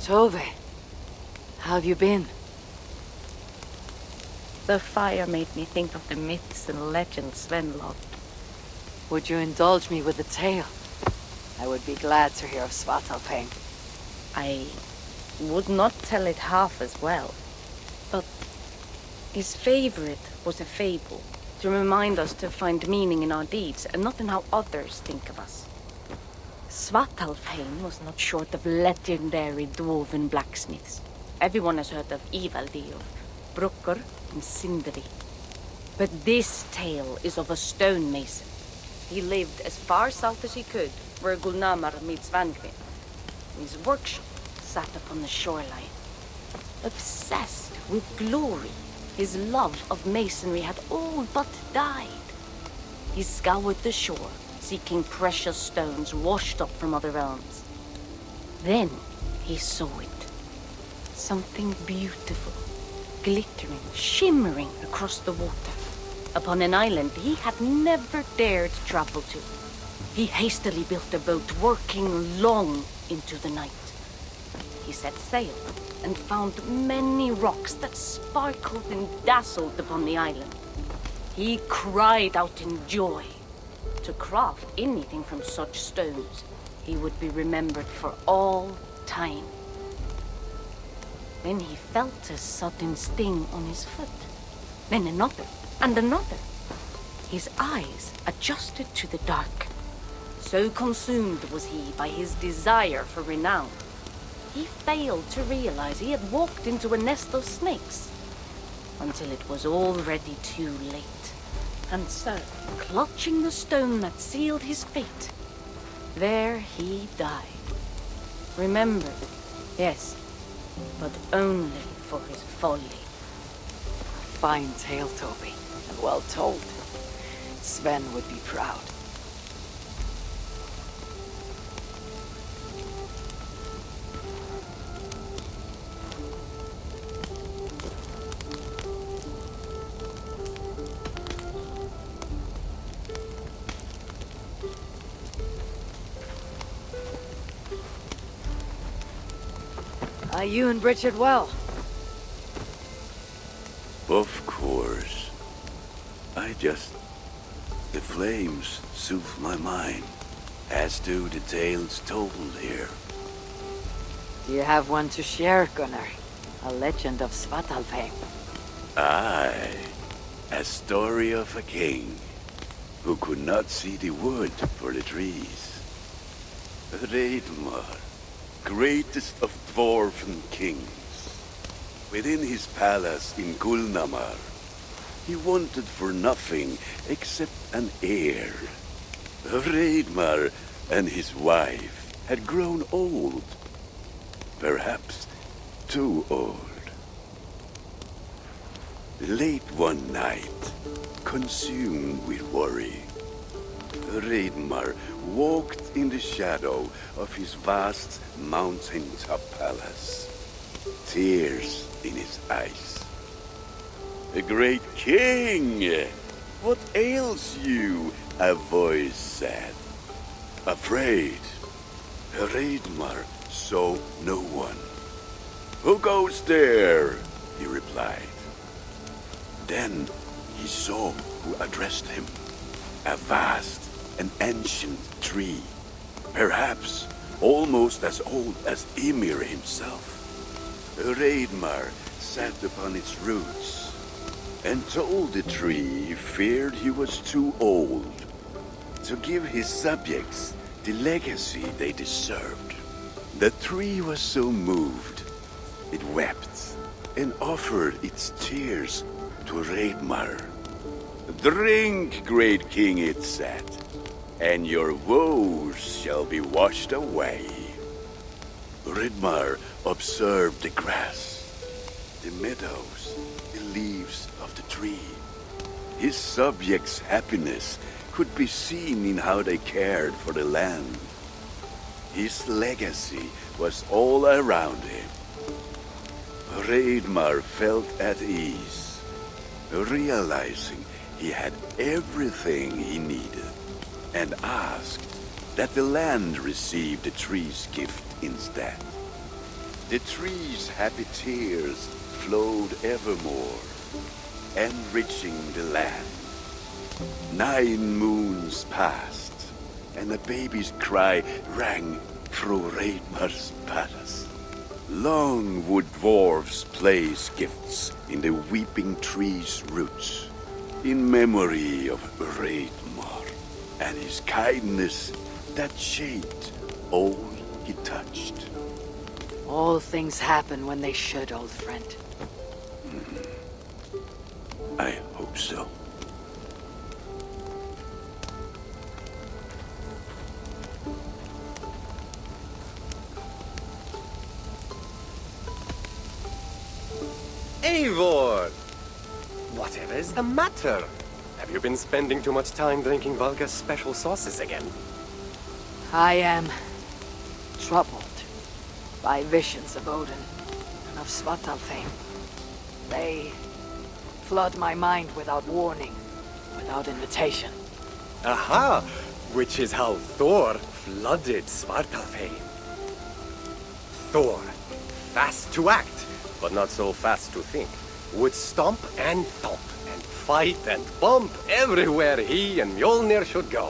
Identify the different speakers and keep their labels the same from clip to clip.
Speaker 1: Tove, how have you been?
Speaker 2: The fire made me think of the myths and legends Sven loved.
Speaker 1: Would you indulge me with a tale? I would be glad to hear of Svartalfheim.
Speaker 2: I would not tell it half as well, but his favorite was a fable, to remind us to find meaning in our deeds and not in how others think of us. Svartalfheim was not short of legendary dwarven blacksmiths. Everyone has heard of Ivaldi, of Brucker and Sindri. But this tale is of a stonemason. He lived as far south as he could, where Gulnamar meets Vangvin. His workshop sat upon the shoreline. Obsessed with glory, his love of masonry had all but died. He scoured the shore, seeking precious stones washed up from other realms. Then he saw it. Something beautiful, glittering, shimmering across the water, upon an island he had never dared travel to. He hastily built a boat, working long into the night. He set sail and found many rocks that sparkled and dazzled upon the island. He cried out in joy. To craft anything from such stones, he would be remembered for all time. Then he felt a sudden sting on his foot. Then another, and another. His eyes adjusted to the dark. So consumed was he by his desire for renown, he failed to realize he had walked into a nest of snakes, until it was already too late. And so, clutching the stone that sealed his fate, there he died. Remembered, yes, but only for his folly.
Speaker 1: A fine tale, Toby, and well told. Sven would be proud. You and Bridget well?
Speaker 3: Of course. The flames soothe my mind, as do the tales told here.
Speaker 1: Do you have one to share, Gunnar? A legend of Svartalfheim.
Speaker 3: Aye, a story of a king who could not see the wood for the trees. Reidmar, greatest of dwarven kings. Within his palace in Gulnamar, he wanted for nothing except an heir. Reidmar and his wife had grown old. Perhaps too old. Late one night, consumed with worry, Reidmar walked in the shadow of his vast mountaintop palace, tears in his eyes. "A great king! What ails you?" a voice said. Afraid, Reidmar saw no one. "Who goes there?" he replied. Then he saw who addressed him. A vast and ancient tree, perhaps almost as old as Ymir himself. Reidmar sat upon its roots and told the tree he feared he was too old to give his subjects the legacy they deserved. The tree was so moved, it wept and offered its tears to Reidmar. "Drink, great king," it said, "and your woes shall be washed away." Reidmar observed the grass, the meadows, the leaves of the tree. His subjects' happiness could be seen in how they cared for the land. His legacy was all around him. Reidmar felt at ease, realizing he had everything he needed, and asked that the land receive the tree's gift instead. The trees' happy tears flowed evermore, enriching the land. 9 moons passed, and a baby's cry rang through Reidmar's palace. Long would dwarves place gifts in the weeping tree's roots, in memory of Reidmar and his kindness that shaped all he touched.
Speaker 1: All things happen when they should, old friend.
Speaker 3: I hope so.
Speaker 4: Eivor! Whatever is the matter? Have you been spending too much time drinking Valga's special sauces again?
Speaker 1: I am troubled by visions of Odin and of Svartalfheim. They flood my mind without warning, without invitation.
Speaker 4: Aha! Which is how Thor flooded Svartalfheim. Thor, fast to act, but not so fast to think, would stomp and thump and fight and bump everywhere he and Mjolnir should go.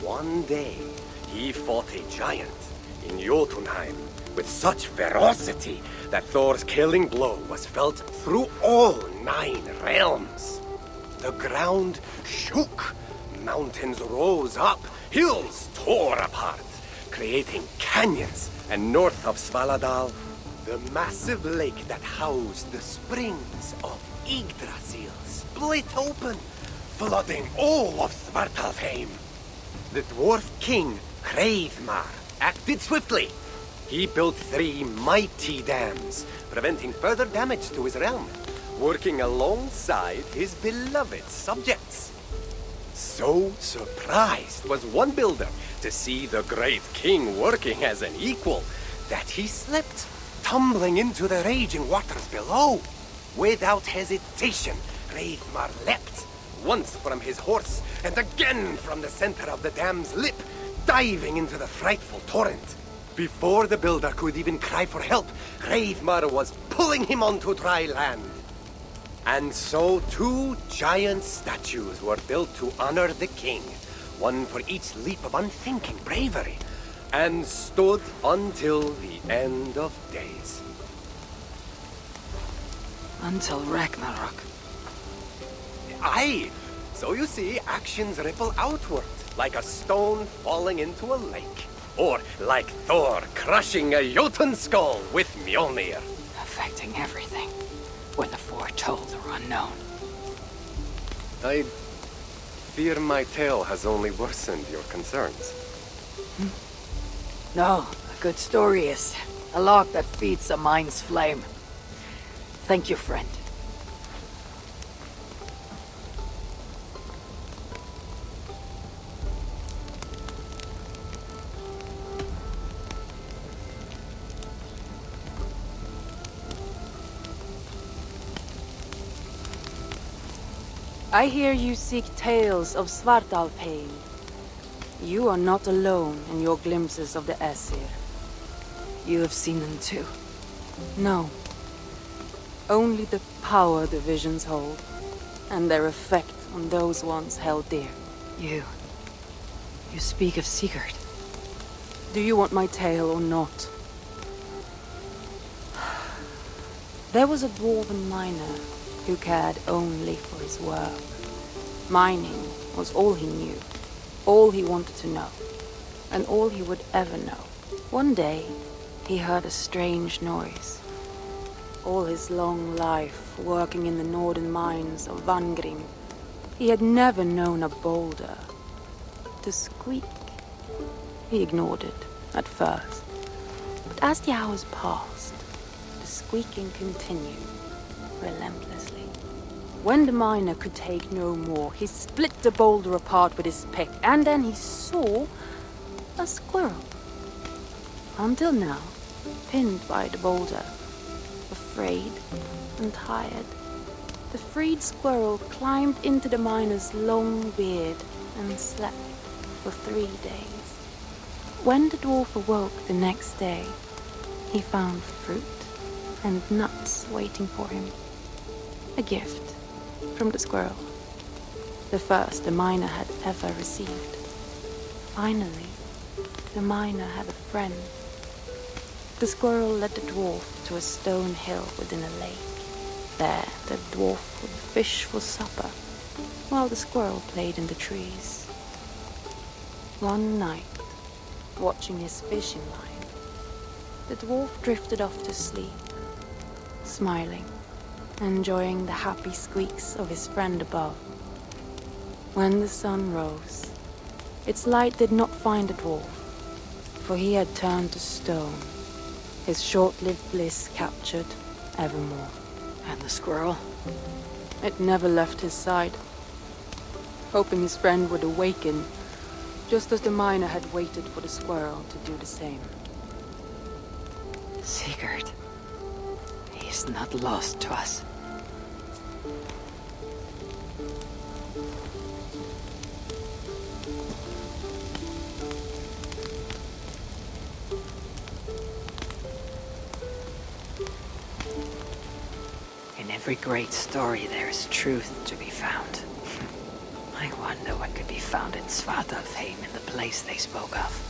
Speaker 4: One day, he fought a giant in Jotunheim with such ferocity that Thor's killing blow was felt through all 9 realms. The ground shook, mountains rose up, hills tore apart, creating canyons, and north of Svaladal, the massive lake that housed the springs of Yggdrasil split open, flooding all of Svartalfheim. The dwarf king, Hreidmar, acted swiftly. He built 3 mighty dams, preventing further damage to his realm, working alongside his beloved subjects. So surprised was one builder to see the great king working as an equal that he slipped, tumbling into the raging waters below. Without hesitation, Hreidmar leapt, once from his horse and again from the center of the dam's lip, diving into the frightful torrent. Before the builder could even cry for help, Hreidmar was pulling him onto dry land. And so 2 giant statues were built to honor the king, one for each leap of unthinking bravery, and stood until the end of days.
Speaker 1: Until Ragnarok.
Speaker 4: Aye! So you see, actions ripple outward, like a stone falling into a lake. Or like Thor crushing a Jotun skull with Mjolnir.
Speaker 1: Affecting everything, whether foretold or unknown.
Speaker 4: I fear my tale has only worsened your concerns.
Speaker 1: No, a good story is a log that feeds a mind's flame. Thank you, friend.
Speaker 2: I hear you seek tales of Svartalfheim. You are not alone in your glimpses of the Aesir.
Speaker 1: You have seen them too.
Speaker 2: No. Only the power the visions hold, and their effect on those once held dear.
Speaker 1: You speak of Sigurd.
Speaker 2: Do you want my tale or not? There was a dwarven miner who cared only for his work. Mining was all he knew, all he wanted to know, and all he would ever know. One day, he heard a strange noise. All his long life, working in the northern mines of Vangrim, he had never known a boulder to squeak. He ignored it at first, but as the hours passed, the squeaking continued relentlessly. When the miner could take no more, he split the boulder apart with his pick, and then he saw a squirrel. Until now, pinned by the boulder, afraid and tired, the freed squirrel climbed into the miner's long beard and slept for 3 days. When the dwarf awoke the next day, he found fruit and nuts waiting for him. A gift from the squirrel. The first the miner had ever received. Finally, the miner had a friend. The squirrel led the dwarf to a stone hill within a lake. There, the dwarf would fish for supper, while the squirrel played in the trees. One night, watching his fishing line, the dwarf drifted off to sleep, smiling, enjoying the happy squeaks of his friend above. When the sun rose, its light did not find the dwarf, for he had turned to stone, his short-lived bliss captured evermore.
Speaker 1: And the squirrel?
Speaker 2: It never left his side, hoping his friend would awaken, just as the miner had waited for the squirrel to do the same.
Speaker 1: Sigurd. He is not lost to us. In every great story there is truth to be found. I wonder what could be found in Svartalfheim in the place they spoke of.